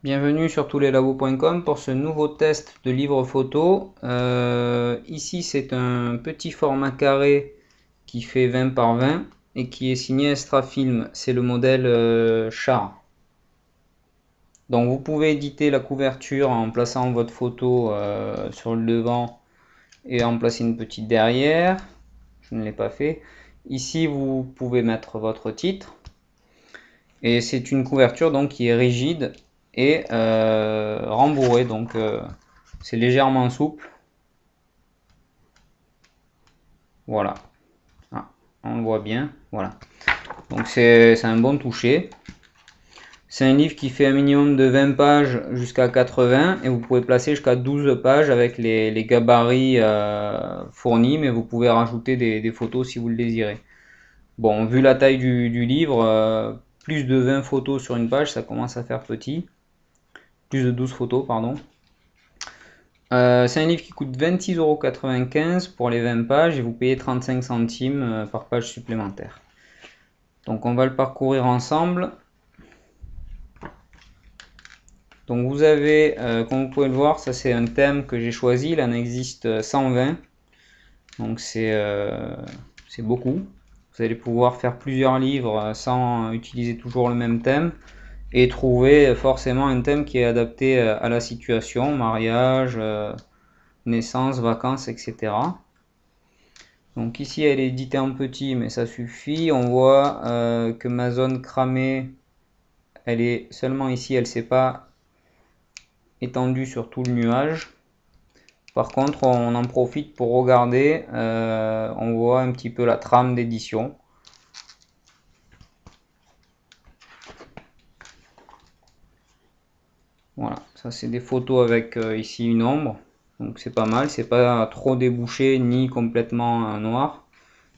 Bienvenue sur touslelabos.com pour ce nouveau test de livre photo. Ici c'est un petit format carré qui fait 20 par 20 et qui est signé Extrafilm. C'est le modèle Char. Donc vous pouvez éditer la couverture en plaçant votre photo sur le devant et en placer une petite derrière. Je ne l'ai pas fait. Ici vous pouvez mettre votre titre. Et c'est une couverture donc qui est rigide et rembourrée, donc c'est légèrement souple. Voilà, ah, on le voit bien. Voilà, donc c'est un bon toucher. C'est un livre qui fait un minimum de 20 pages jusqu'à 80 et vous pouvez placer jusqu'à 12 pages avec les gabarits fournis, mais vous pouvez rajouter des photos si vous le désirez. Bon, vu la taille du livre, plus de 20 photos sur une page, ça commence à faire petit. Plus de 12 photos, pardon. C'est un livre qui coûte 26,95 € pour les 20 pages et vous payez 35 centimes par page supplémentaire. Donc on va le parcourir ensemble. Donc vous avez, comme vous pouvez le voir, ça c'est un thème que j'ai choisi, il en existe 120. Donc c'est beaucoup. Vous allez pouvoir faire plusieurs livres sans utiliser toujours le même thème et trouver forcément un thème qui est adapté à la situation, mariage, naissance, vacances, etc. Donc ici elle est éditée en petit, mais ça suffit. On voit que ma zone cramée, elle est seulement ici, elle ne s'est pas étendue sur tout le nuage. Par contre, on en profite pour regarder, on voit un petit peu la trame d'édition. Voilà, ça c'est des photos avec ici une ombre, donc c'est pas mal, c'est pas trop débouché ni complètement noir,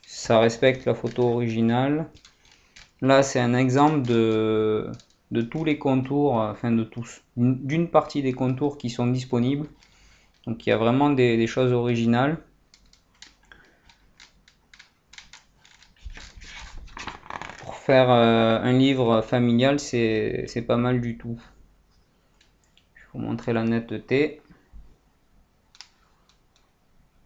ça respecte la photo originale. Là c'est un exemple de tous les contours, enfin de tous, d'une partie des contours qui sont disponibles, donc il y a vraiment des choses originales. Pour faire un livre familial, c'est pas mal du tout. Pour montrer la netteté,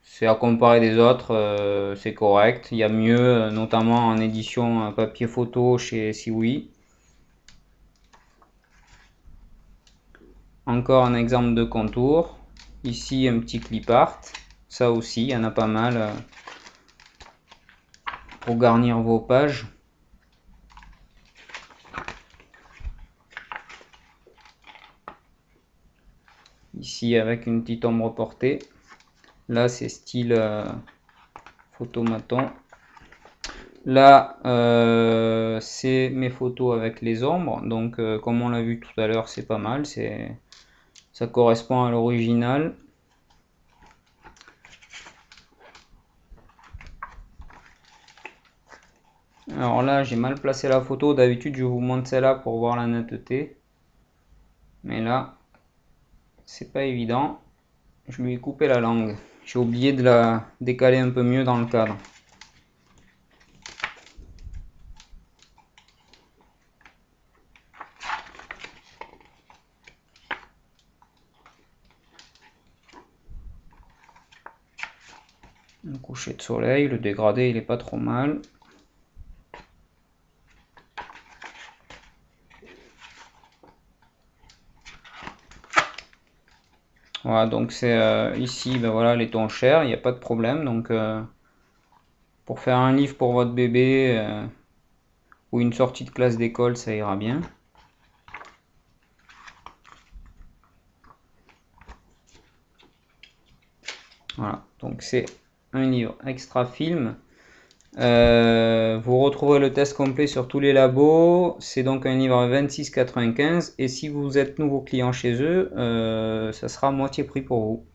c'est à comparer des autres, c'est correct. Il y a mieux, notamment en édition papier photo chez Siwi. Encore un exemple de contour. Ici un petit clip art. Ça aussi, il y en a pas mal pour garnir vos pages. Ici avec une petite ombre portée. Là c'est style photomaton. Là c'est mes photos avec les ombres, donc comme on l'a vu tout à l'heure, c'est pas mal, ça correspond à l'original. Alors là j'ai mal placé la photo, d'habitude je vous montre celle-là pour voir la netteté, mais là c'est pas évident. Je lui ai coupé la langue, j'ai oublié de la décaler un peu mieux dans le cadre. Un coucher de soleil, le dégradé il est pas trop mal. Voilà, donc c'est ici, ben voilà, les tons chers, il n'y a pas de problème. Donc pour faire un livre pour votre bébé ou une sortie de classe d'école, ça ira bien. Voilà, donc c'est un livre Extrafilm. Vous retrouverez le test complet sur tous les labos. C'est donc un livre à 26,95 € et si vous êtes nouveau client chez eux, ça sera moitié prix pour vous.